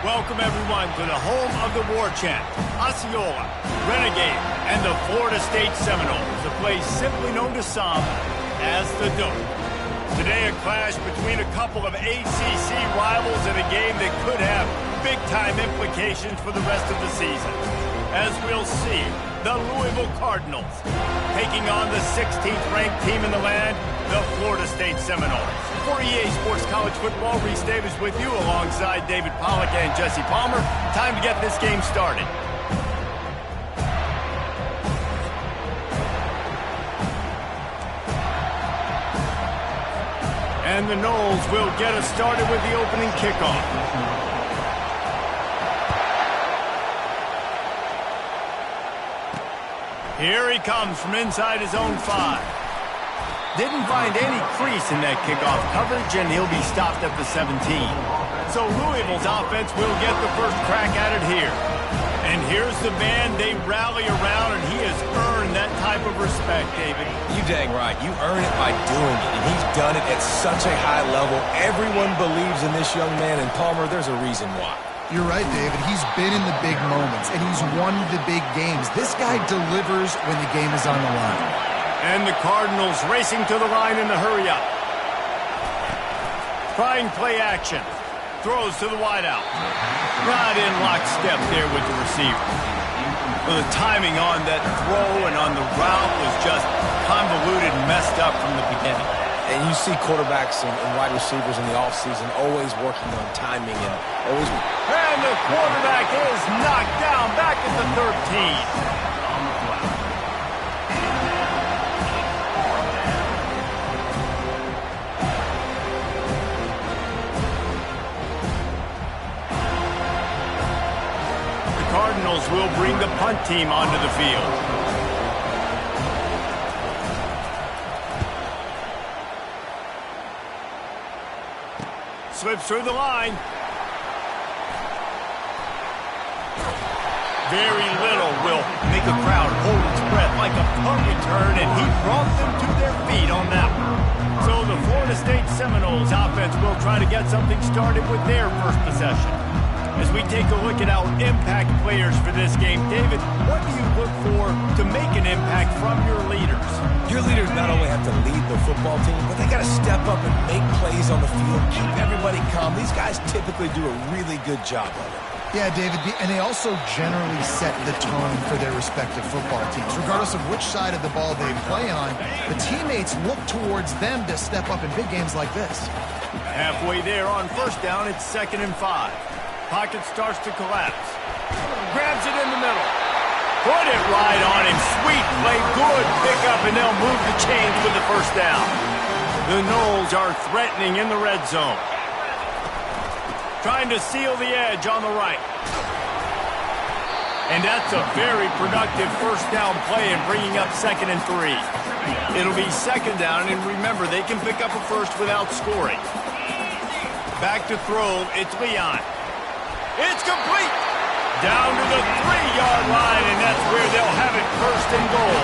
Welcome, everyone, to the home of the war chant, Osceola, Renegade, and the Florida State Seminoles, a place simply known to some as the Dome. Today, a clash between a couple of ACC rivals in a game that could have big-time implications for the rest of the season. As we'll see, the Louisville Cardinals taking on the 16th ranked team in the land, the Florida State Seminoles. For EA Sports College Football, Reese Davis with you alongside David Pollack and Jesse Palmer. Time to get this game started. And the Noles will get us started with the opening kickoff. Here he comes from inside his own 5. Didn't find any crease in that kickoff coverage, and he'll be stopped at the 17. So Louisville's offense will get the first crack at it here. And here's the man they rally around, and he has earned that type of respect, David. You dang right. You earn it by doing it, and he's done it at such a high level. Everyone believes in this young man, and Palmer, there's a reason why. You're right, David. He's been in the big moments, and he's won the big games. This guy delivers when the game is on the line. And the Cardinals racing to the line in the hurry-up. Trying play action. Throws to the wideout. Not in lockstep there with the receiver. Well, the timing on that throw and on the route was just convoluted and messed up from the beginning. And you see quarterbacks and wide receivers in the offseason always working on timing and always... And the quarterback is knocked down back at the 13. Cardinals will bring the punt team onto the field. Slips through the line. Very little will make a crowd hold its breath like a punt return, and he brought them to their feet on that one. So the Florida State Seminoles offense will try to get something started with their first possession. As we take a look at our impact players for this game, David, what do you look for to make an impact from your leaders? Your leaders not only have to lead the football team, but they got to step up and make plays on the field, keep everybody calm. These guys typically do a really good job of it. Yeah, David, and they also generally set the tone for their respective football teams. Regardless of which side of the ball they play on, the teammates look towards them to step up in big games like this. Halfway there on first down, it's 2nd and 5. Pocket starts to collapse. Grabs it in the middle. Put it right on him. Sweet play. Good pickup, and they'll move the chains with the first down. The Noles are threatening in the red zone. Trying to seal the edge on the right. And that's a very productive first down play and bringing up 2nd and 3. It'll be 2nd down, and remember, they can pick up a first without scoring. Back to throw. It's Leon. It's complete. Down to the 3-yard line, and that's where they'll have it 1st and goal.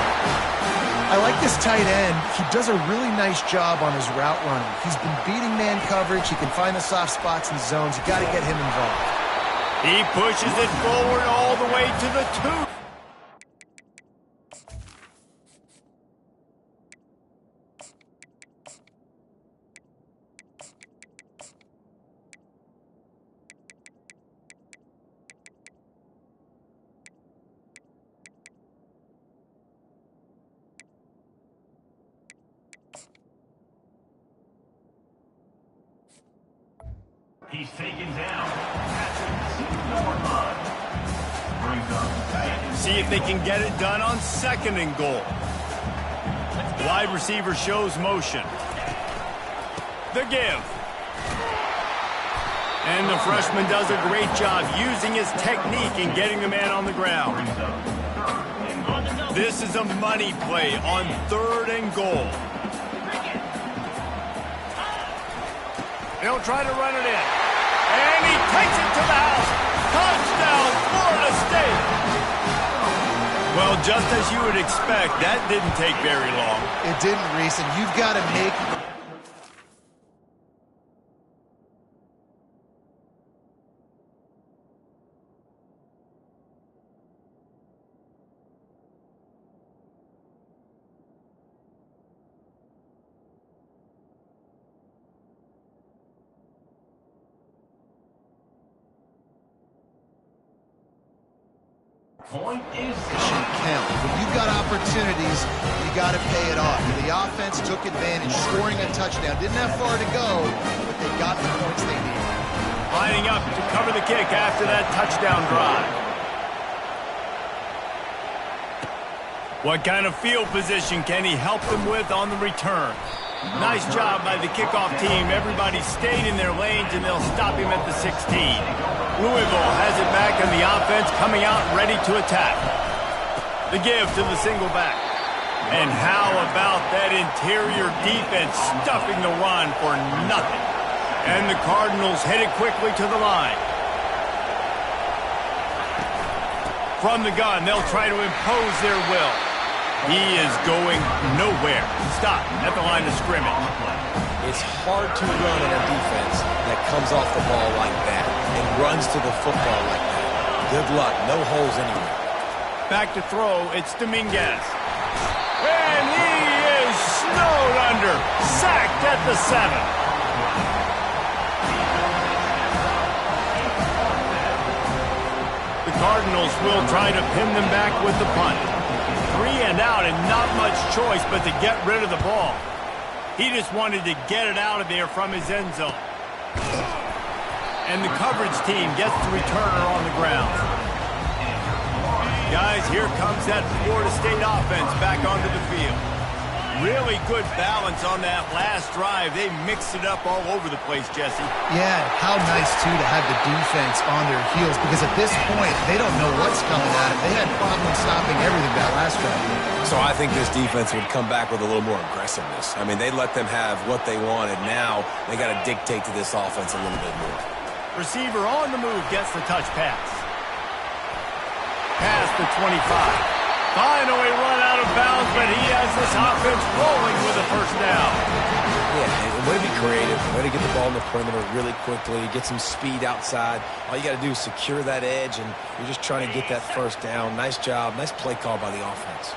I like this tight end. He does a really nice job on his route running. He's been beating man coverage. He can find the soft spots and zones. You got to get him involved. He pushes it forward all the way to the 2. He's taken down. Number 9. See if they can get it done on 2nd and goal. Wide receiver shows motion. The give. And the freshman does a great job using his technique and getting the man on the ground. This is a money play on 3rd and goal. He'll try to run it in. And he takes it to the house. Touchdown, Florida State. Well, just as you would expect, that didn't take very long. It didn't, Reese, and you've got to make... Point is Should count. When you've got opportunities, you got to pay it off. The offense took advantage, scoring a touchdown. Didn't have far to go, but they got the points they needed. Lining up to cover the kick after that touchdown drive. What kind of field position can he help them with on the return? Nice job by the kickoff team. Everybody stayed in their lanes, and they'll stop him at the 16. Louisville has it back, and the offense coming out ready to attack. The give to the single back. And how about that interior defense stuffing the run for nothing? And the Cardinals headed quickly to the line. From the gun, they'll try to impose their will. He is going nowhere. Stop at the line of scrimmage. It's hard to run on a defense that comes off the ball like that and runs to the football like that. Good luck. No holes anywhere. Back to throw. It's Dominguez. And he is snowed under. Sacked at the 7. The Cardinals will try to pin them back with the punt. 3 and out and not much choice but to get rid of the ball. He just wanted to get it out of there from his end zone. And the coverage team gets the returner on the ground. Guys, here comes that Florida State offense back onto the field. Really good balance on that last drive. They mixed it up all over the place, Jesse. Yeah, how nice, too, to have the defense on their heels, because at this point, they don't know what's coming at them. They had problems stopping everything that last drive. So I think this defense would come back with a little more aggressiveness. I mean, they let them have what they wanted. Now they got to dictate to this offense a little bit more. Receiver on the move gets the touch pass. Past the 25. Finally run out of bounds, but he has this offense rolling with a first down. Yeah, way to be creative, way to get the ball in the perimeter really quickly, get some speed outside. All you got to do is secure that edge, and you're just trying to get that first down. Nice job, nice play call by the offense.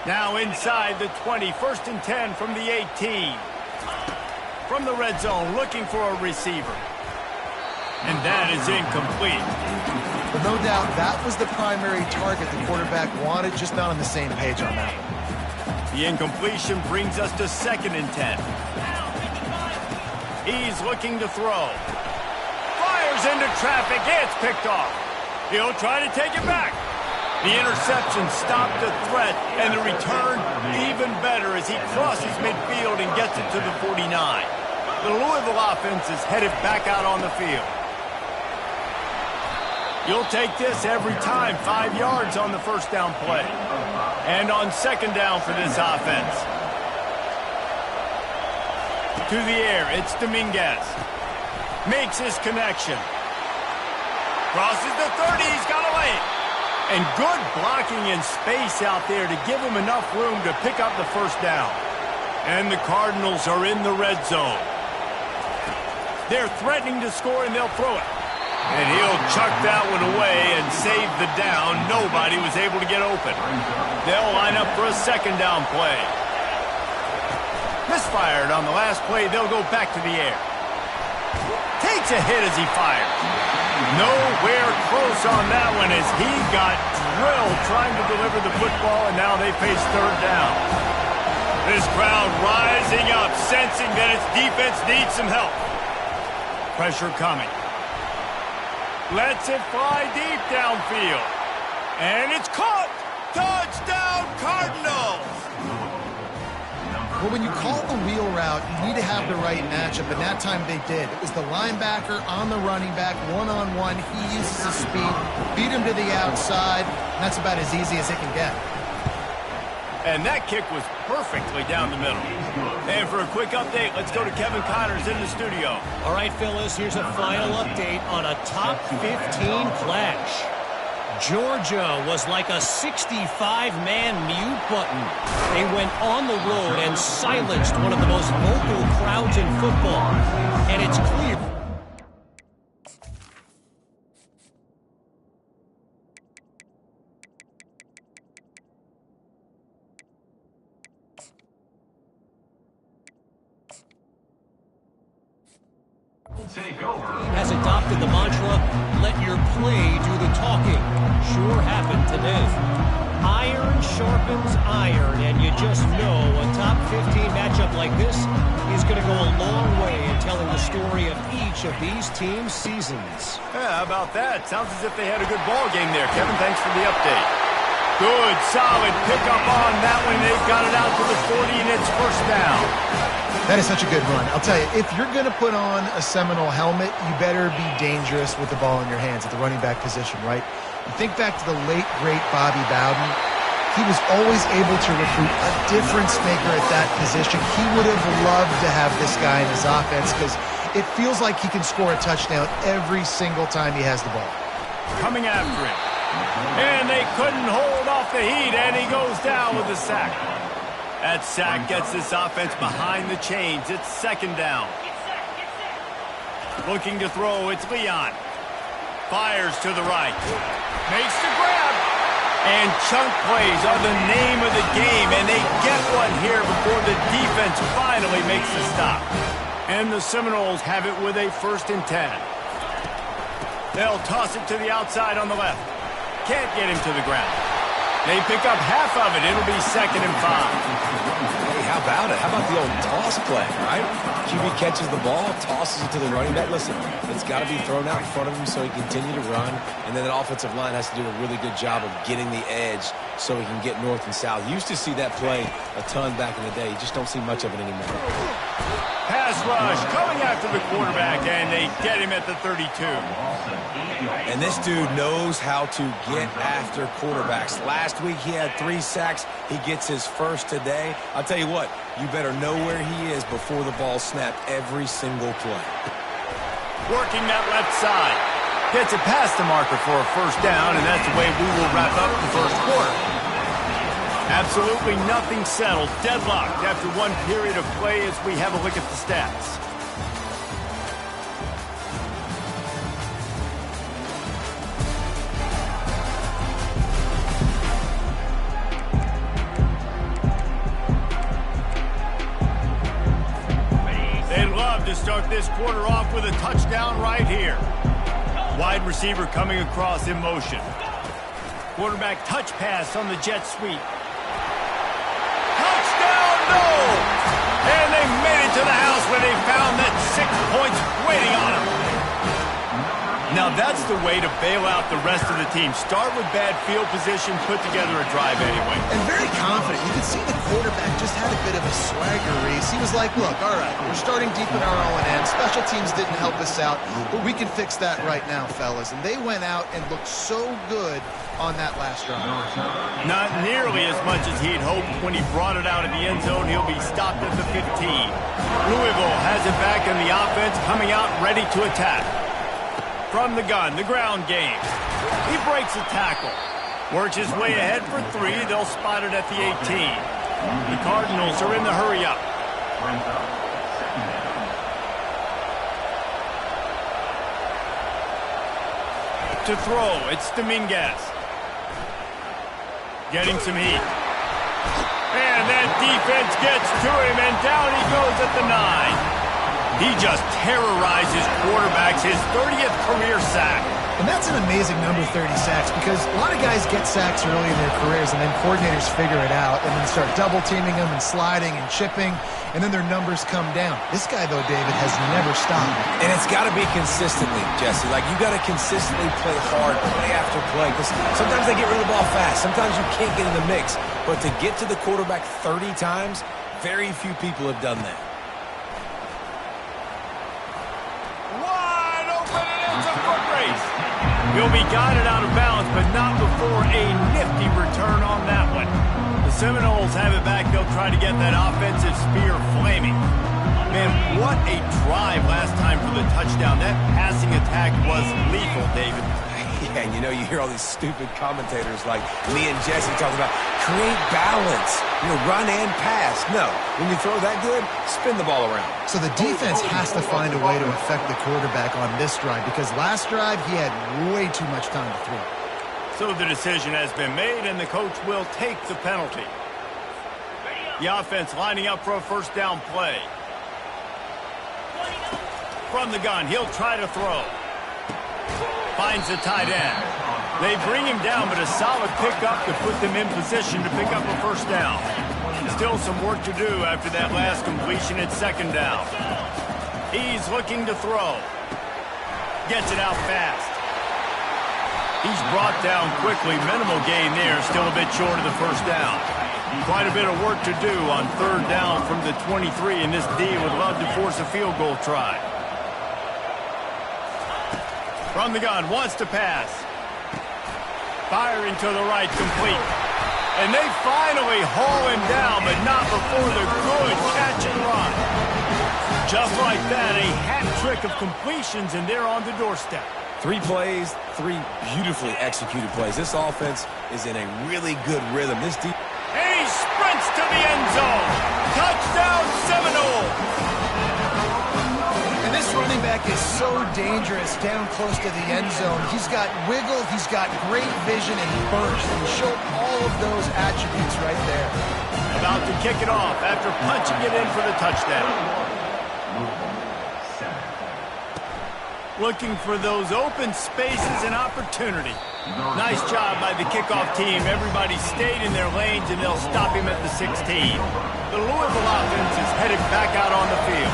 Now inside the 20, 1st and 10 from the 18. From the red zone, looking for a receiver. And that is incomplete. But no doubt that was the primary target the quarterback wanted, just not on the same page on that one. The incompletion brings us to 2nd and 10. He's looking to throw. Fires into traffic. It's picked off. He'll try to take it back. The interception stopped the threat, and the return even better as he crosses midfield and gets it to the 49. The Louisville offense is headed back out on the field. You'll take this every time. 5 yards on the first down play. And on 2nd down for this offense. To the air, it's Dominguez. Makes his connection. Crosses the 30, he's got a lane. And good blocking in space out there to give him enough room to pick up the first down. And the Cardinals are in the red zone. They're threatening to score, and they'll throw it. And he'll chuck that one away and save the down. Nobody was able to get open. They'll line up for a 2nd down play. Misfired on the last play. They'll go back to the air. Takes a hit as he fires. Nowhere close on that one as he got drilled trying to deliver the football, and now they face 3rd down. This crowd rising up, sensing that its defense needs some help. Pressure coming. Lets it fly deep downfield. And it's caught! Touchdown, Cardinals! Well, when you call the wheel route, you need to have the right matchup, and that time they did. It was the linebacker on the running back, one-on-one. He uses his speed, beat him to the outside, and that's about as easy as it can get. And that kick was perfectly down the middle. And for a quick update, let's go to Kevin Connors in the studio. All right, Phyllis, here's a final update on a top 15 clash. Georgia was like a 65-man mute button. They went on the road and silenced one of the most vocal crowds in football. And it's clear. take over. Has adopted the mantra, let your play do the talking. Sure happened today. Iron sharpens iron, and you just know a top 15 matchup like this is going to go a long way in telling the story of each of these teams' seasons. Yeah, how about that? Sounds as if they had a good ball game there. Kevin, thanks for the update. Good, solid pickup on that one. They've got it out to the 40, and it's first down. That is such a good run. I'll tell you, if you're going to put on a Seminole helmet, you better be dangerous with the ball in your hands at the running back position, right? You think back to the late, great Bobby Bowden. He was always able to recruit a difference maker at that position. He would have loved to have this guy in his offense because it feels like he can score a touchdown every single time he has the ball. Coming after him. And they couldn't hold off the heat, and he goes down with a sack. That sack gets this offense behind the chains. It's second down. Looking to throw, it's Leon. Fires to the right. Makes the grab. And chunk plays are the name of the game, and they get one here before the defense finally makes the stop. And the Seminoles have it with a 1st and 10. They'll toss it to the outside on the left. Can't get him to the ground. They pick up half of it. It'll be 2nd and 5. Hey, how about it? How about the old toss play, right? QB catches the ball, tosses it to the running back. Listen, it's got to be thrown out in front of him so he can continue to run. And then the offensive line has to do a really good job of getting the edge so he can get north and south. Used to see that play a ton back in the day. You just don't see much of it anymore. Pass rush coming after the quarterback, and they get him at the 32. And this dude knows how to get after quarterbacks. Last week he had 3 sacks. He gets his first today. I'll tell you what, you better know where he is before the ball snapped every single play. Working that left side. Gets it past the marker for a 1st down, and that's the way we will wrap up the 1st quarter. Absolutely nothing settled. Deadlocked after one period of play as we have a look at the stats. They'd love to start this quarter off with a touchdown right here. Wide receiver coming across in motion. Quarterback touch pass on the jet sweep. Touchdown, no! And they made it to the house where they found that 6 points waiting on them. Now that's the way to bail out the rest of the team. Start with bad field position, put together a drive anyway. And very confident. You can see the quarterback just had a bit of a swagger, Reese. He was like, look, all right, we're starting deep in our own end. Special teams didn't help us out, but we can fix that right now, fellas. And they went out and looked so good on that last drive. Not nearly as much as he'd hoped when he brought it out of the end zone. He'll be stopped at the 15. Louisville has it back in the offense, coming out ready to attack. From the gun, the ground game. He breaks a tackle. Works his way ahead for 3. They'll spot it at the 18. The Cardinals are in the hurry-up. To throw, it's Dominguez. Getting some heat. And that defense gets to him, and down he goes at the 9. He just terrorizes quarterbacks, his 30th career sack. And that's an amazing number, 30 sacks, because a lot of guys get sacks early in their careers, and then coordinators figure it out and then start double-teaming them and sliding and chipping, and then their numbers come down. This guy, though, David, has never stopped. And it's got to be consistently, Jesse. Like, you got to consistently play hard, play after play, because sometimes they get rid of the ball fast. Sometimes you can't get in the mix. But to get to the quarterback 30 times, very few people have done that. He'll be guided out of bounds, but not before a nifty return on that one. The Seminoles have it back. They'll try to get that offensive spear flaming. Man, what a drive last time for the touchdown. That passing attack was lethal, David. Yeah, you know, you hear all these stupid commentators like me and Jesse talking about create balance, you know, run and pass. No, when you throw that good, spin the ball around. So the defense has to find a way to affect the quarterback on this drive, because last drive he had way too much time to throw. So the decision has been made, and the coach will take the penalty. The offense lining up for a 1st down play. From the gun, he'll try to throw. Finds the tight end. They bring him down, but a solid pickup to put them in position to pick up a first down. Still some work to do after that last completion at second down. He's looking to throw. Gets it out fast. He's brought down quickly. Minimal gain there. Still a bit short of the first down. Quite a bit of work to do on third down from the 23, and this D would love to force a field goal try. From the gun, wants to pass. Firing to the right, complete. And they finally haul him down, but not before the good catch and run. Just like that, a hat trick of completions, and they're on the doorstep. 3 plays, 3 beautifully executed plays. This offense is in a really good rhythm. This deep. And he sprints to the end zone. Touchdown, Seminole. And this running back is so dangerous down close to the end zone. He's got wiggle, he's got great vision, and burst. And he showed all of those attributes right there. About to kick it off after punching it in for the touchdown. Looking for those open spaces and opportunity. Nice job by the kickoff team. Everybody stayed in their lanes, and they'll stop him at the 16. The Louisville offense is headed back out on the field.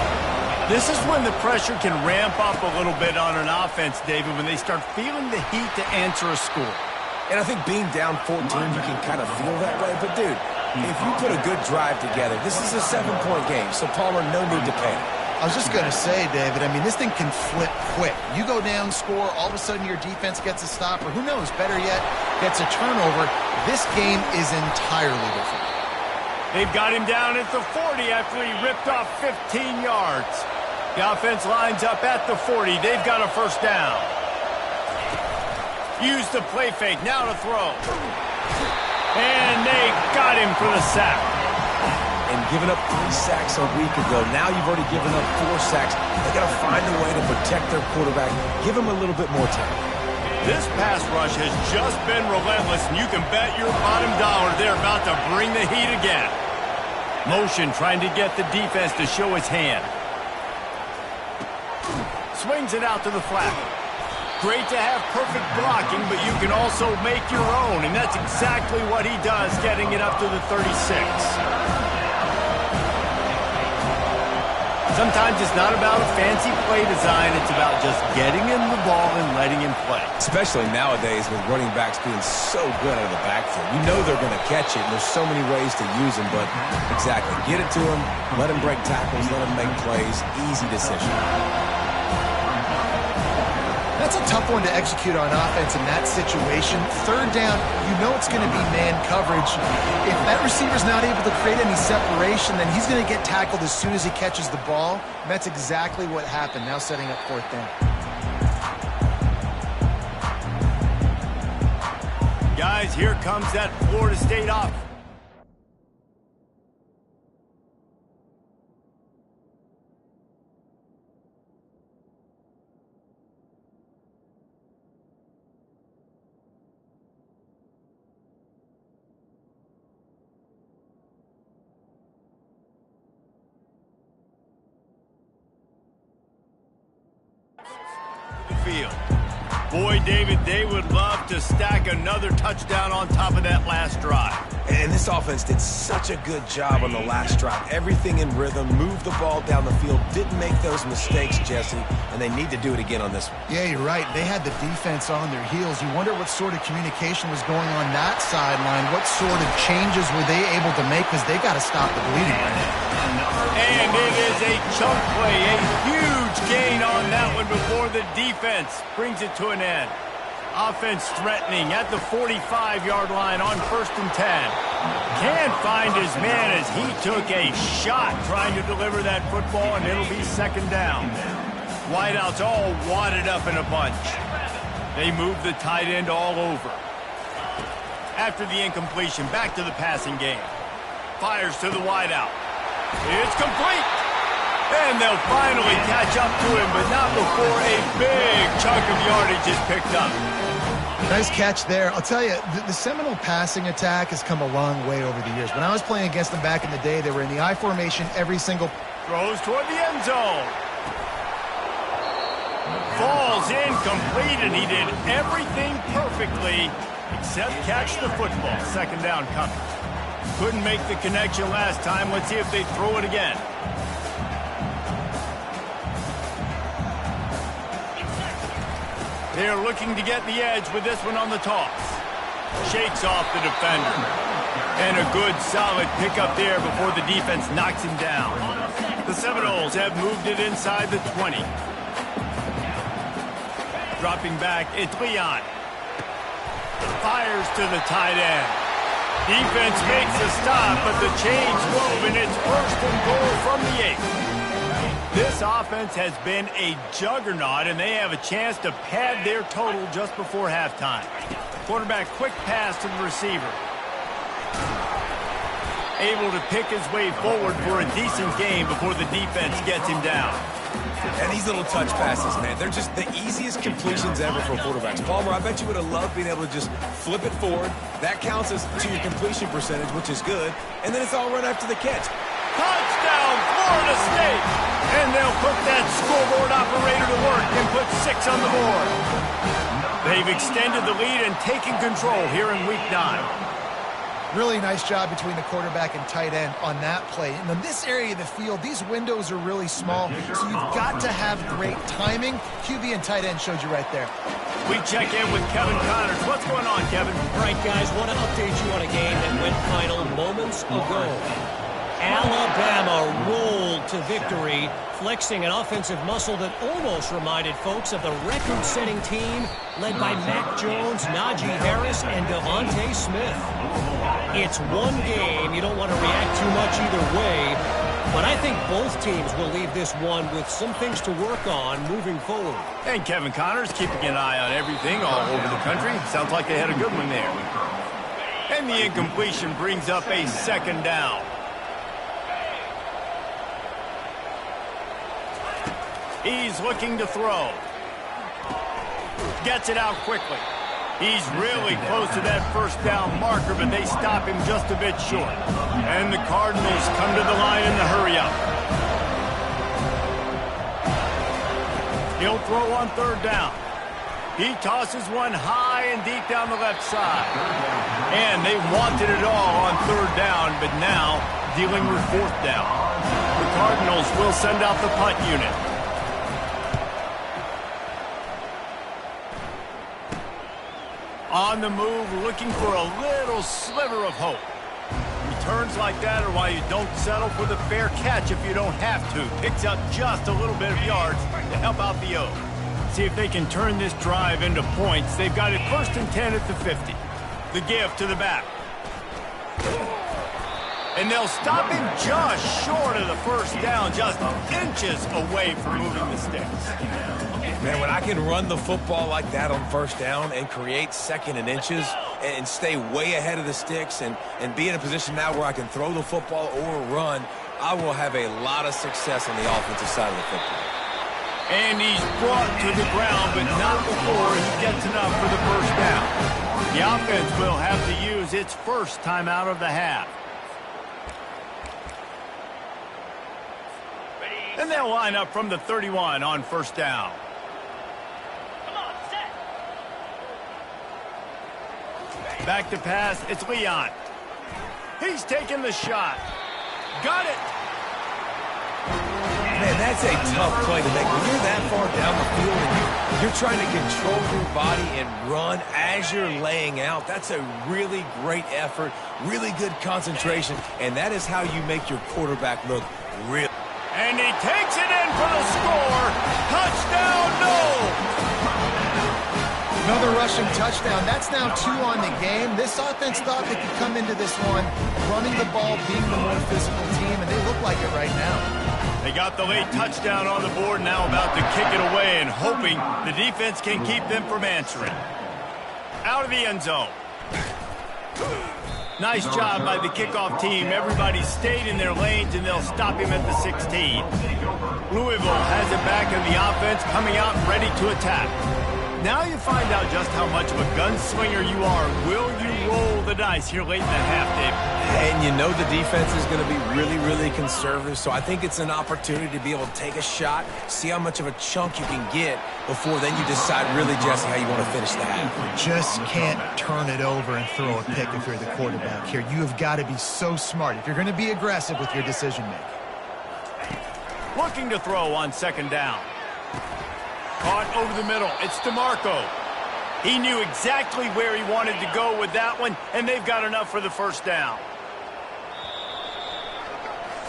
This is when the pressure can ramp up a little bit on an offense, David, when they start feeling the heat to answer a score. And I think being down 14, you can kind of feel that way. But, dude, if you put a good drive together, this is a 7-point game, so Palmer, no need to panic. I was just going to say, David, I mean, this thing can flip quick. You go down, score, all of a sudden your defense gets a stop, or who knows, better yet, gets a turnover. This game is entirely different. They've got him down at the 40 after he ripped off 15 yards. The offense lines up at the 40. They've got a first down. Use the play fake, now to throw. And they got him for the sack. And giving up 3 sacks a week ago. Now you've already given up 4 sacks. They got to find a way to protect their quarterback. Give him a little bit more time. This pass rush has just been relentless, and you can bet your bottom dollar they're about to bring the heat again. Motion trying to get the defense to show his hand. Swings it out to the flat. Great to have perfect blocking, but you can also make your own, and that's exactly what he does, getting it up to the 36. Sometimes it's not about a fancy play design. It's about just getting him the ball and letting him play. Especially nowadays with running backs being so good out of the backfield. You know they're going to catch it, and there's so many ways to use them. But exactly, get it to him, let him break tackles, let him make plays. Easy decision. That's a tough one to execute on offense in that situation. Third down, you know it's going to be man coverage. If that receiver's not able to create any separation, then he's going to get tackled as soon as he catches the ball. And that's exactly what happened, now setting up fourth down. Guys, here comes that Florida State offense. Field. Boy, David, they would love to stack another touchdown on top of that last drive. And this offense did such a good job on the last drive. Everything in rhythm, moved the ball down the field, didn't make those mistakes, Jesse, and they need to do it again on this one. Yeah, you're right. They had the defense on their heels. You wonder what sort of communication was going on that sideline. What sort of changes were they able to make, because they got to stop the bleeding right now. And it is a chunk play, a huge gain on that one before the defense brings it to an end. Offense threatening at the 45-yard line on 1st and 10. Can't find his man as he took a shot trying to deliver that football, and it'll be second down. Wideouts all wadded up in a bunch. They move the tight end all over. After the incompletion, back to the passing game. Fires to the wideout. It's complete. And they'll finally catch up to him, but not before a big chunk of yardage is picked up. Nice catch there. I'll tell you, the Seminole passing attack has come a long way over the years. When I was playing against them back in the day, they were in the I formation every single... Throws toward the end zone. Falls incomplete, and he did everything perfectly except catch the football. Second down coming. Couldn't make the connection last time. Let's see if they throw it again. They're looking to get the edge with this one on the toss. Shakes off the defender. And a good, solid pickup there before the defense knocks him down. The Seminoles have moved it inside the 20. Dropping back, it's Leon. Fires to the tight end. Defense makes a stop, but the chains move, and it's first and goal from the 8. This offense has been a juggernaut, and they have a chance to pad their total just before halftime. Quarterback quick pass to the receiver. Able to pick his way forward for a decent game before the defense gets him down. And these little touch passes, man, they're just the easiest completions ever for quarterbacks. Palmer, I bet you would have loved being able to just flip it forward. That counts as to your completion percentage, which is good. And then it's all run after the catch. Touchdown, Florida State! And they'll put that scoreboard operator to work and put 6 on the board. They've extended the lead and taken control here in Week 9. Really nice job between the quarterback and tight end on that play. And in this area of the field, these windows are really small, so you've got to have great timing. QB and tight end showed you right there. We check in with Kevin Connors. What's going on, Kevin? All right, guys, want to update you on a game that went final moments ago. Alabama rolled to victory, flexing an offensive muscle that almost reminded folks of the record-setting team led by Mac Jones, Najee Harris, and Devontae Smith. It's one game. You don't want to react too much either way, but I think both teams will leave this one with some things to work on moving forward. And Kevin Connors keeping an eye on everything all over the country. Sounds like they had a good one there. And the incompletion brings up a second down. He's looking to throw. Gets it out quickly. He's really close to that first down marker, but they stop him just a bit short. And the Cardinals come to the line in the hurry-up. He'll throw on third down. He tosses one high and deep down the left side. And they wanted it all on third down, but now dealing with fourth down. The Cardinals will send out the punt unit. On the move, looking for a little sliver of hope. Returns like that are why you don't settle for the fair catch if you don't have to. Picks up just a little bit of yards to help out the O. See if they can turn this drive into points. They've got it first and 10 at the 50. The give to the back. And they'll stop him just short of the first down, just inches away from moving the sticks. Man, when I can run the football like that on first down and create second and inches and stay way ahead of the sticks and be in a position now where I can throw the football or run, I will have a lot of success on the offensive side of the football. And he's brought to the ground, but not before he gets enough for the first down. The offense will have to use its first timeout of the half. And they'll line up from the 31 on first down. Back to pass, it's Leon. He's taking the shot. Got it. Man, that's a tough play to make. When you're that far down the field and you're trying to control your body and run as you're laying out, that's a really great effort, really good concentration, and that is how you make your quarterback look real. And he takes it in for the score. Touchdown, no! Another rushing touchdown. That's now 2 on the game. This offense thought they could come into this one running the ball, being the more physical team, and they look like it right now. They got the late touchdown on the board, now about to kick it away and hoping the defense can keep them from answering. Out of the end zone. Nice job by the kickoff team. Everybody stayed in their lanes, and they'll stop him at the 16. Louisville has it back in the offense, coming out ready to attack. Now you find out just how much of a gunslinger you are. Will you roll the dice here late in the half, Dave? And you know the defense is going to be really, really conservative, so I think it's an opportunity to be able to take a shot, see how much of a chunk you can get before then you decide really, Jesse, how you want to finish the half. Just can't turn it over and throw a pick if you're the quarterback here. You have got to be so smart if you're going to be aggressive with your decision-making. Looking to throw on second down. Caught over the middle. It's DeMarco. He knew exactly where he wanted to go with that one, and they've got enough for the first down.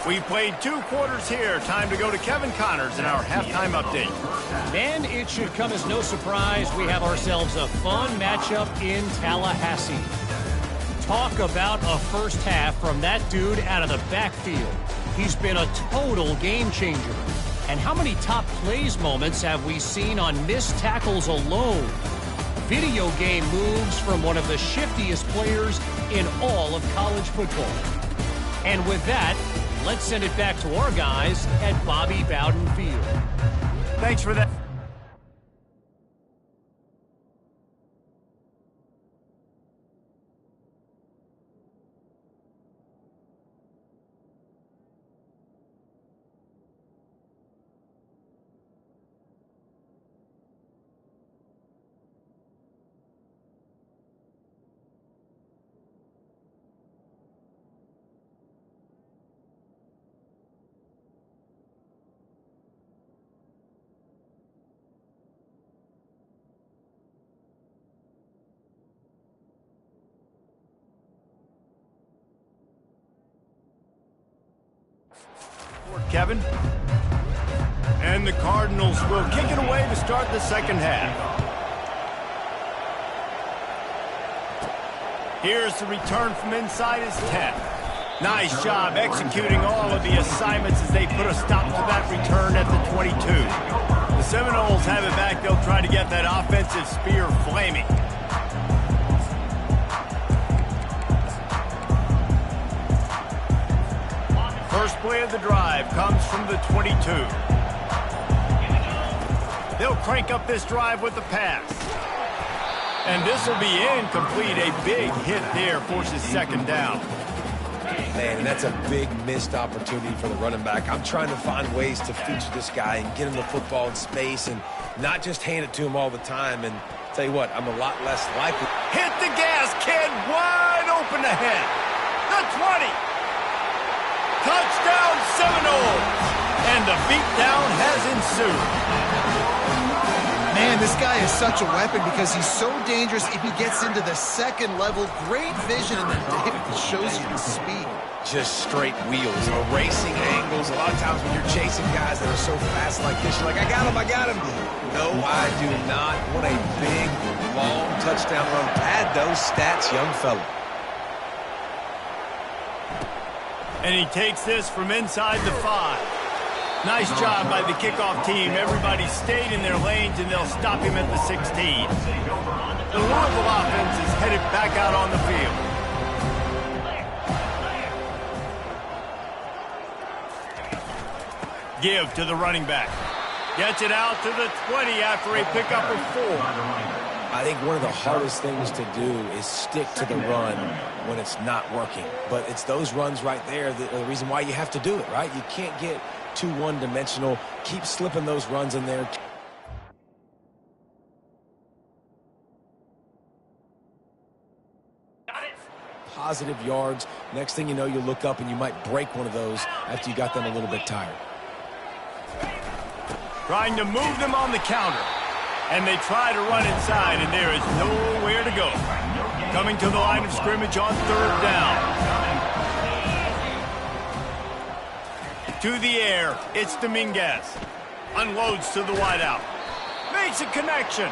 We played 2 quarters here. Time to go to Kevin Connors in our halftime update. And it should come as no surprise we have ourselves a fun matchup in Tallahassee. Talk about a first half from that dude out of the backfield. He's been a total game changer. And how many top plays moments have we seen on missed tackles alone? Video game moves from one of the shiftiest players in all of college football. And with that, let's send it back to our guys at Bobby Bowden Field. Thanks for that. Kevin. And the Cardinals will kick it away to start the second half. Here's the return from inside his 10. Nice job executing all of the assignments as they put a stop to that return at the 22. The Seminoles have it back. They'll try to get that offensive spear flaming. First play of the drive comes from the 22. They'll crank up this drive with the pass. And this will be incomplete. A big hit there forces second down. Man, and that's a big missed opportunity for the running back. I'm trying to find ways to feature this guy and get him the football in space and not just hand it to him all the time. And tell you what, I'm a lot less likely. Hit the gas, kid. Wide open ahead. The 20. Touchdown Seminoles. And the beatdown has ensued. Man, this guy is such a weapon because he's so dangerous if he gets into the second level. Great vision, and then David shows you the speed. Just straight wheels, erasing angles. A lot of times when you're chasing guys that are so fast like this, you're like, I got him. No, I do not. What a big, long touchdown run. Pad those stats, young fella. And he takes this from inside the 5. Nice job by the kickoff team. Everybody stayed in their lanes, and they'll stop him at the 16. The Louisville offense is headed back out on the field. Give to the running back. Gets it out to the 20 after a pickup of 4. I think one of the hardest things to do is stick to the run when it's not working. But it's those runs right there that are the reason why you have to do it, right? You can't get too one-dimensional. Keep slipping those runs in there. Positive yards. Next thing you know, you look up and you might break one of those after you got them a little bit tired. Trying to move them on the counter. And they try to run inside, and there is nowhere to go. Coming to the line of scrimmage on third down. To the air, it's Dominguez. Unloads to the wideout. Makes a connection.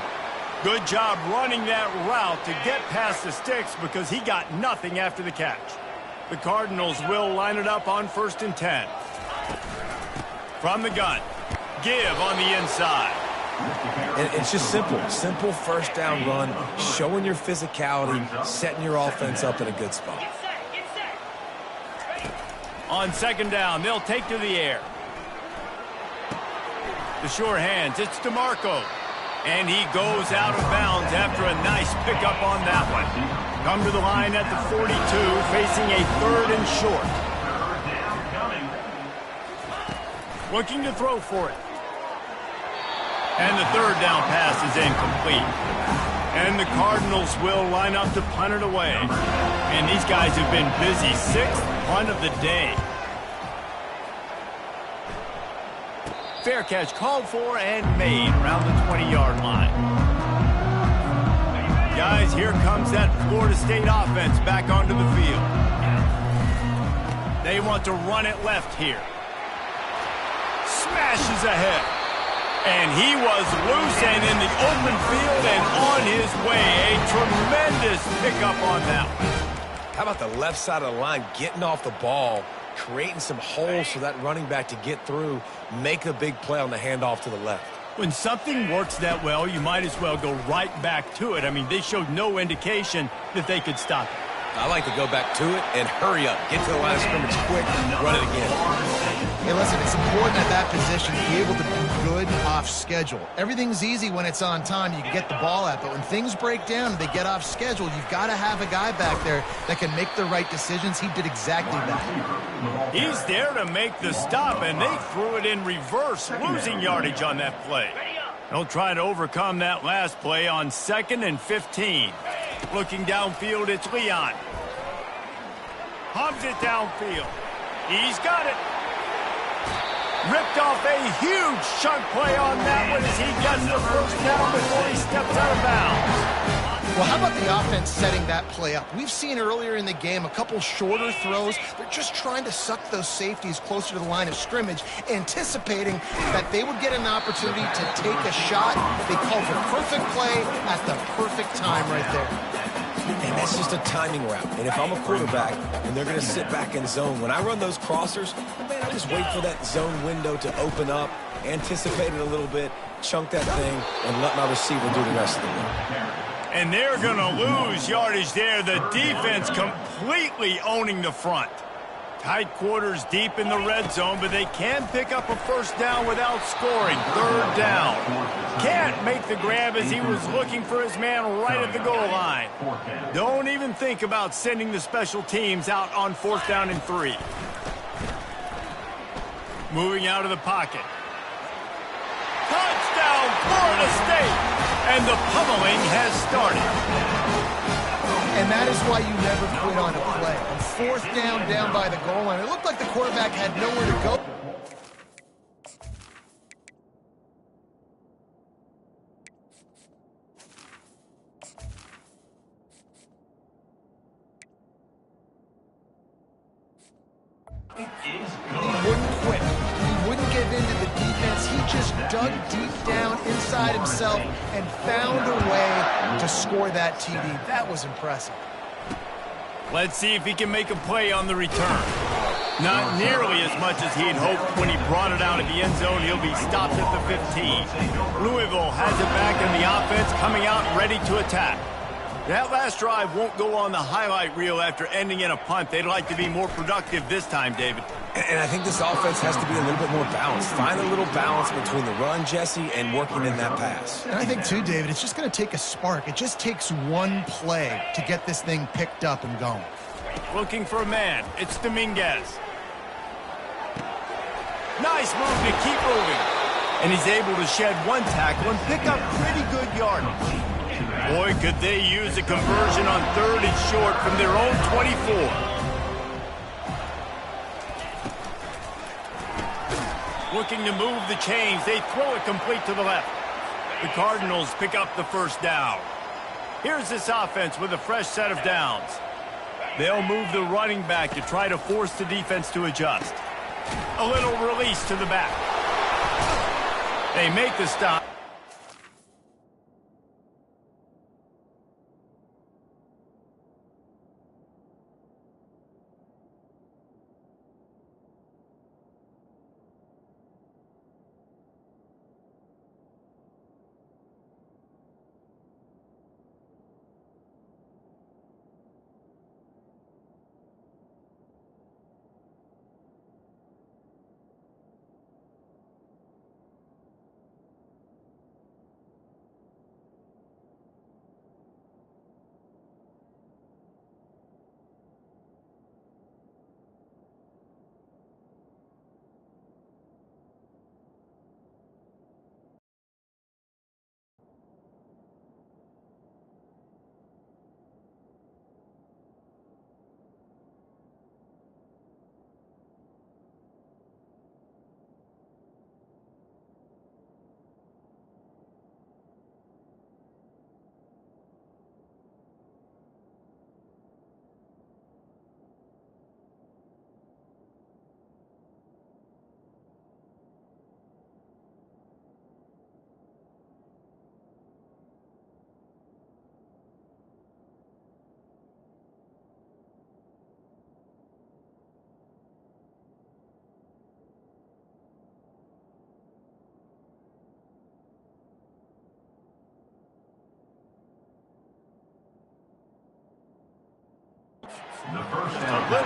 Good job running that route to get past the sticks because he got nothing after the catch. The Cardinals will line it up on 1st and 10. From the gun. Give on the inside. And it's just simple first down run, showing your physicality, setting your offense up in a good spot. On second down, they'll take to the air. The sure hands, it's DeMarco. And he goes out of bounds after a nice pickup on that one. Come to the line at the 42, facing a 3rd and short. Looking to throw for it. And the 3rd down pass is incomplete. And the Cardinals will line up to punt it away. And these guys have been busy. 6th punt of the day. Fair catch called for and made around the 20-yard line. Guys, here comes that Florida State offense back onto the field. They want to run it left here. Smashes ahead. And he was loose and in the open field and on his way. A tremendous pickup on that one. How about the left side of the line getting off the ball, creating some holes for that running back to get through, make a big play on the handoff to the left. When something works that well, you might as well go right back to it. I mean, they showed no indication that they could stop it. I like to go back to it and hurry up. Get to the line of scrimmage quick, run it again. Hey, listen, it's important at that position to be able to be good off schedule. Everything's easy when it's on time. You can get the ball out. But when things break down and they get off schedule, you've got to have a guy back there that can make the right decisions. He did exactly that. He's there to make the stop, and they threw it in reverse, losing yardage on that play. They'll try to overcome that last play on 2nd and 15. Looking downfield, it's Leon. Hums it downfield. He's got it. Ripped off a huge chunk play on that one as he gets the 1st down before he steps out of bounds. Well, how about the offense setting that play up? We've seen earlier in the game a couple shorter throws. They're just trying to suck those safeties closer to the line of scrimmage, anticipating that they would get an opportunity to take a shot. They called the perfect play at the perfect time right there. And that's just a timing route. And if I'm a quarterback and they're going to sit back in zone, when I run those crossers, man, I just wait for that zone window to open up, anticipate it a little bit, chunk that thing, and let my receiver do the rest of the work. And they're going to lose yardage there. The defense completely owning the front. Tight quarters deep in the red zone, but they can pick up a 1st down without scoring. 3rd down. Can't make the grab as he was looking for his man right at the goal line. Don't even think about sending the special teams out on 4th down and 3. Moving out of the pocket. Touchdown, Florida State! And the pummeling has started. And that is why you never quit on a play. On 4th down by the goal line, it looked like the quarterback had nowhere to go. He wouldn't quit. He wouldn't give in to the defense. He just dug deep down inside himself and found a way to score that TD. That was impressive. Let's see if he can make a play on the return. Not nearly as much as he'd hoped when he brought it out of the end zone. He'll be stopped at the 15. Louisville has it back in the offense, coming out ready to attack. That last drive won't go on the highlight reel after ending in a punt. They'd like to be more productive this time, David. And I think this offense has to be a little bit more balanced. Find a little balance between the run, Jesse, and working in that pass. And I think, too, David, it's just going to take a spark. It just takes one play to get this thing picked up and going. Looking for a man. It's Dominguez. Nice move to keep moving. And he's able to shed one tackle and pick up pretty good yardage. Boy, could they use a conversion on 3rd and short from their own 24. Looking to move the chains. They throw it complete to the left. The Cardinals pick up the 1st down. Here's this offense with a fresh set of downs. They'll move the running back to try to force the defense to adjust. A little release to the back. They make the stop.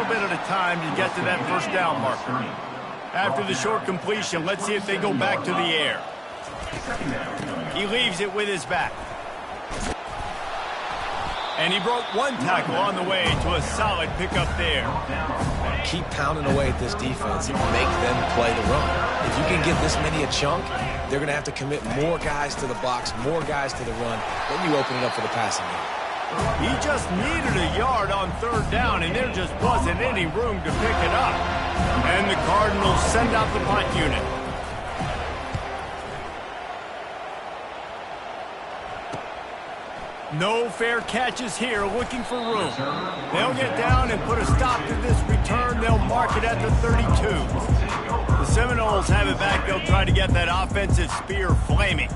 little bit at a time to get to that first down marker. After the short completion, let's see if they go back to the air. He leaves it with his back. And he broke one tackle on the way to a solid pickup there. Keep pounding away at this defense and make them play the run. If you can get this many a chunk, they're going to have to commit more guys to the box, more guys to the run. Then you open it up for the passing game. He just needed a yard on third down, and there just wasn't any room to pick it up. And the Cardinals send out the punt unit. No fair catches here, looking for room. They'll get down and put a stop to this return. They'll mark it at the 32. The Seminoles have it back. They'll try to get that offensive spear flaming.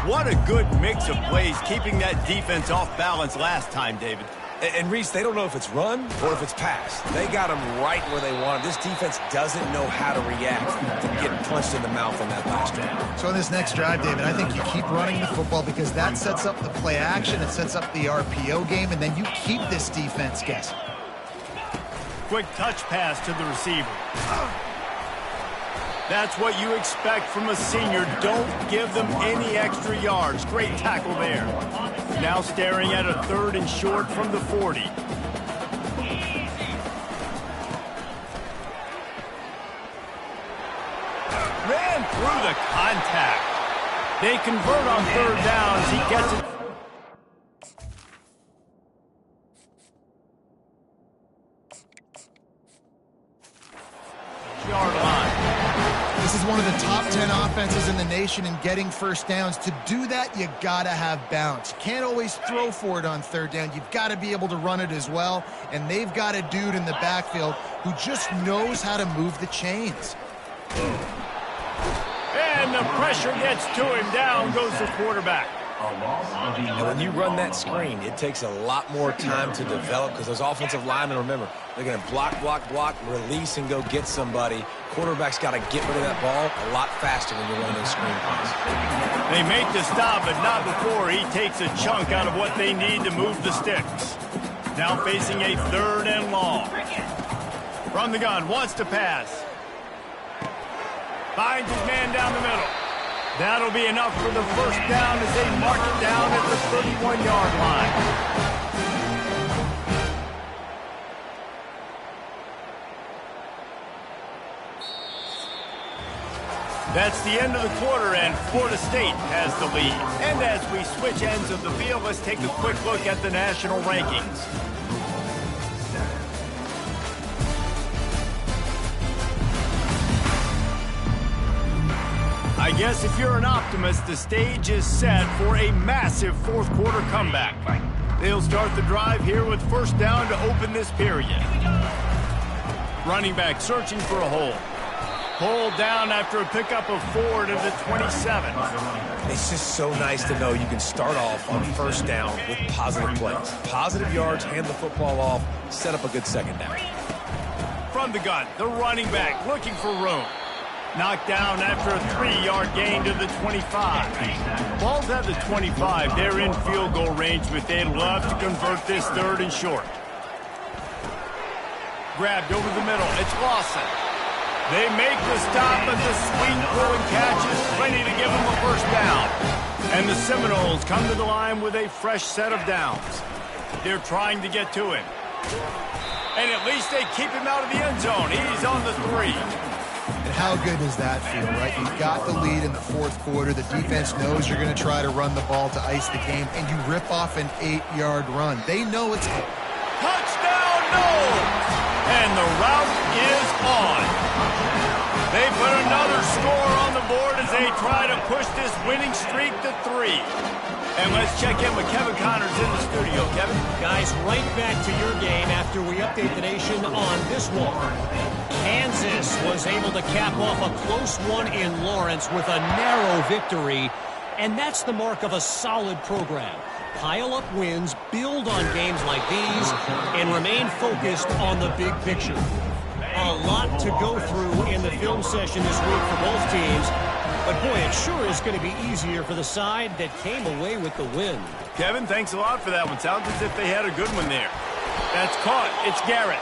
What a good mix of plays, keeping that defense off balance last time, David. And Reese, they don't know if it's run or if it's pass. They got them right where they want them. This defense doesn't know how to react to getting punched in the mouth on that last drive. So in this next drive, David, I think you keep running the football because that sets up the play action, it sets up the RPO game, and then you keep this defense guessing. Quick touch pass to the receiver. That's what you expect from a senior. Don't give them any extra yards. Great tackle there. Now staring at a 3rd and short from the 40. Ran through the contact. They convert on 3rd down as he gets it. Yard line. This is one of the top 10 offenses in the nation in getting first downs. To do that, you gotta have balance. You can't always throw for it on 3rd down. You've got to be able to run it as well. And they've got a dude in the backfield who just knows how to move the chains. And the pressure gets to him. Down goes the quarterback. And when you run that screen, it takes a lot more time to develop because those offensive linemen, remember, they're going to block, release, and go get somebody. Quarterback's got to get rid of that ball a lot faster when you're running those screen plays. They make the stop, but not before he takes a chunk out of what they need to move the sticks. Now facing a 3rd and long. From the gun, wants to pass. Finds his man down the middle. That'll be enough for the first down as they mark it down at the 31-yard line. That's the end of the quarter, and Florida State has the lead. And as we switch ends of the field, let's take a quick look at the national rankings. I guess if you're an optimist, the stage is set for a massive 4th quarter comeback. They'll start the drive here with first down to open this period. Running back searching for a hole. Pulled down after a pickup of 4 to the 27. It's just so nice to know you can start off on first down with positive plays. Positive yards, hand the football off, set up a good second down. From the gun, the running back looking for room. Knocked down after a 3-yard gain to the 25. Ball's at the 25. They're in field goal range, but they'd love to convert this 3rd and short. Grabbed over the middle. It's Lawson. They make the stop, but the swing, pull, and catch is plenty to give them a first down. And the Seminoles come to the line with a fresh set of downs. They're trying to get to him. And at least they keep him out of the end zone. He's on the 3. And how good does that feel, right? You've got the lead in the 4th quarter. The defense knows you're going to try to run the ball to ice the game, and you rip off an 8-yard run. They know it's... Touchdown, no! And the route is on. They put another score on the board as they try to push this winning streak to 3. And let's check in with Kevin Connors in the studio. Kevin? Guys, right back to your game after we update the nation on this one. Kansas was able to cap off a close one in Lawrence with a narrow victory, and that's the mark of a solid program. Pile up wins, build on games like these, and remain focused on the big picture. A lot to go through in the film session this week for both teams, but boy, it sure is going to be easier for the side that came away with the win. Kevin, thanks a lot for that one. Sounds as if they had a good one there. That's caught. It's Garrett.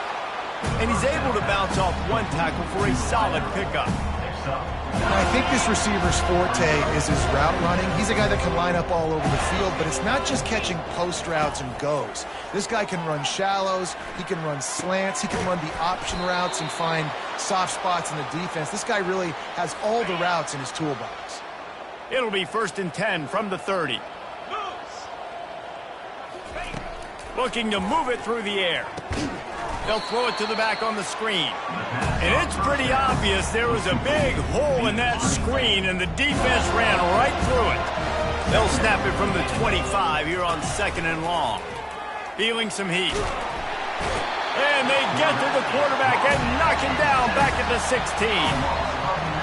and he's able to bounce off one tackle for a solid pickup. I think this receiver's forte is his route running. He's a guy that can line up all over the field, but it's not just catching post routes and goes. This guy can run shallows, he can run slants, he can run the option routes and find soft spots in the defense. This guy really has all the routes in his toolbox. It'll be 1st and 10 from the 30. Looking to move it through the air. They'll throw it to the back on the screen. And it's pretty obvious there was a big hole in that screen, and the defense ran right through it. They'll snap it from the 25 here on 2nd and long. Feeling some heat. And they get to the quarterback and knock him down back at the 16.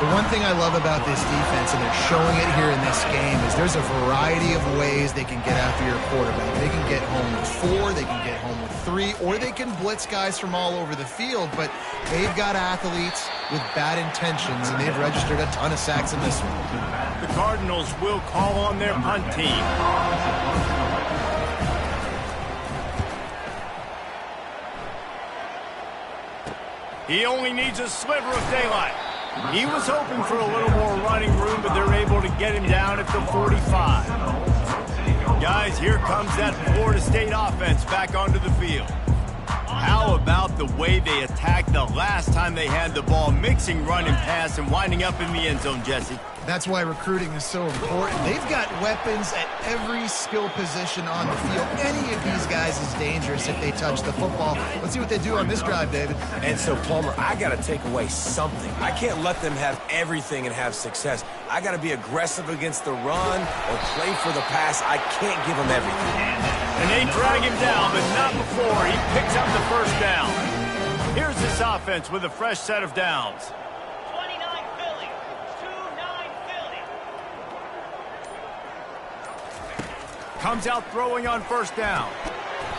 The one thing I love about this defense, and they're showing it here in this game, is there's a variety of ways they can get after your quarterback. They can get home with 4, they can get home with 3, or they can blitz guys from all over the field, but they've got athletes with bad intentions, and they've registered a ton of sacks in this one. The Cardinals will call on their punt team. He only needs a sliver of daylight. He was hoping for a little more running room, but they're able to get him down at the 45. Guys, here comes that Florida State offense back onto the field. How about the way they attacked the last time they had the ball, mixing run and pass and winding up in the end zone, Jesse? That's why recruiting is so important. They've got weapons at every skill position on the field. Any of these guys is dangerous if they touch the football. Let's see what they do on this drive, David. And so, Palmer, I got to take away something. I can't let them have everything and have success. I got to be aggressive against the run or play for the pass. I can't give them everything. And they drag him down, but not before he picks up the 1st down. Here's this offense with a fresh set of downs. Comes out throwing on 1st down.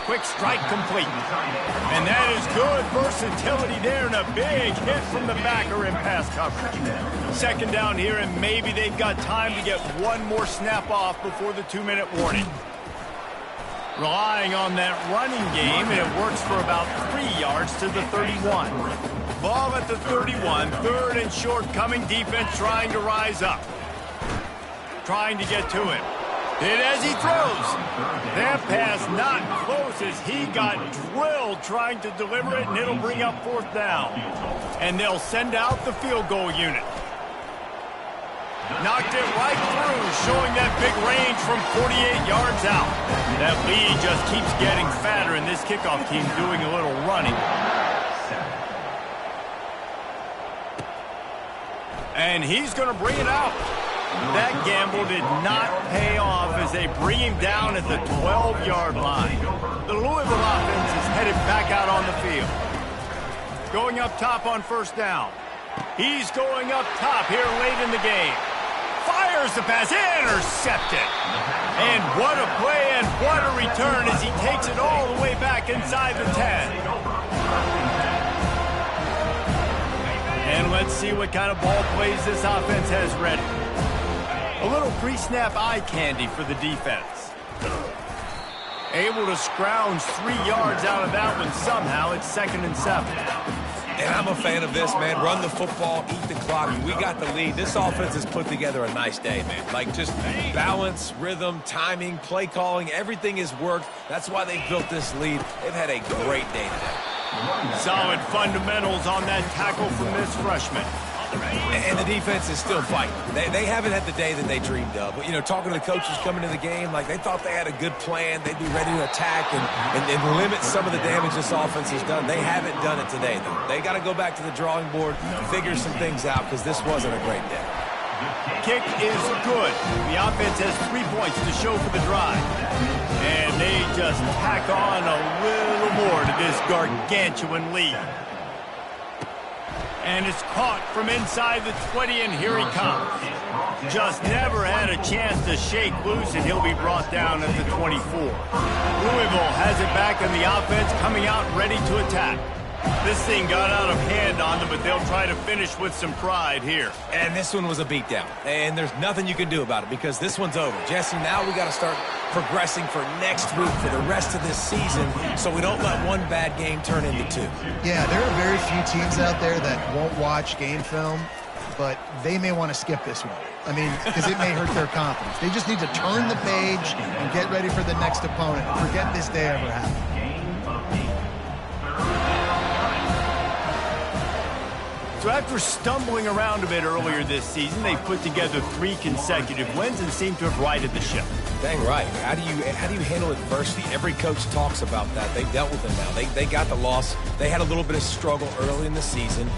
Quick strike complete. And that is good versatility there, and a big hit from the backer in pass coverage. 2nd down here, and maybe they've got time to get one more snap off before the 2-minute warning. Relying on that running game, and it works for about 3 yards to the 31. Ball at the 31, 3rd and short, coming defense trying to rise up. Trying to get to him. Hit as he throws. That pass not close as he got drilled trying to deliver it, and it'll bring up 4th down. And they'll send out the field goal unit. Knocked it right through, showing that big range from 48 yards out. That lead just keeps getting fatter, and this kickoff team doing a little running. And he's going to bring it out. That gamble did not pay off as they bring him down at the 12-yard line. The Louisville offense is headed back out on the field. Going up top on 1st down. He's going up top here late in the game. Fires the pass, intercepted. And what a play and what a return as he takes it all the way back inside the 10. And let's see what kind of ball plays this offense has ready. A little pre-snap eye candy for the defense. Able to scrounge 3 yards out of that one somehow. It's 2nd and 7. And I'm a fan of this, man. Run the football, eat the clock. We got the lead. This offense has put together a nice day, man. Like, just balance, rhythm, timing, play calling, everything has worked. That's why they've built this lead. They've had a great day today. Solid fundamentals on that tackle from this freshman. And the defense is still fighting. They haven't had the day that they dreamed of. But, you know, talking to the coaches coming to the game, like, they thought they had a good plan. They'd be ready to attack and limit some of the damage this offense has done. They haven't done it today, though. They got to go back to the drawing board, figure some things out, because this wasn't a great day. Kick is good. The offense has 3 points to show for the drive. And they just tack on a little more to this gargantuan lead. And it's caught from inside the 20, and here he comes. Just never had a chance to shake loose, and he'll be brought down at the 24. Louisville has it back, and the offense coming out ready to attack. This thing got out of hand on them, but they'll try to finish with some pride here. And this one was a beatdown. And there's nothing you can do about it because this one's over. Jesse, now we got to start progressing for next week, for the rest of this season, so we don't let one bad game turn into two. Yeah, there are very few teams out there that won't watch game film, but they may want to skip this one. I mean, because it may hurt their confidence. They just need to turn the page and get ready for the next opponent and forget this day ever happened. So after stumbling around a bit earlier this season, they put together 3 consecutive wins and seem to have righted the ship. Dang right. How do you handle adversity? Every coach talks about that. They've dealt with it now. They got the loss. They had a little bit of struggle early in the season.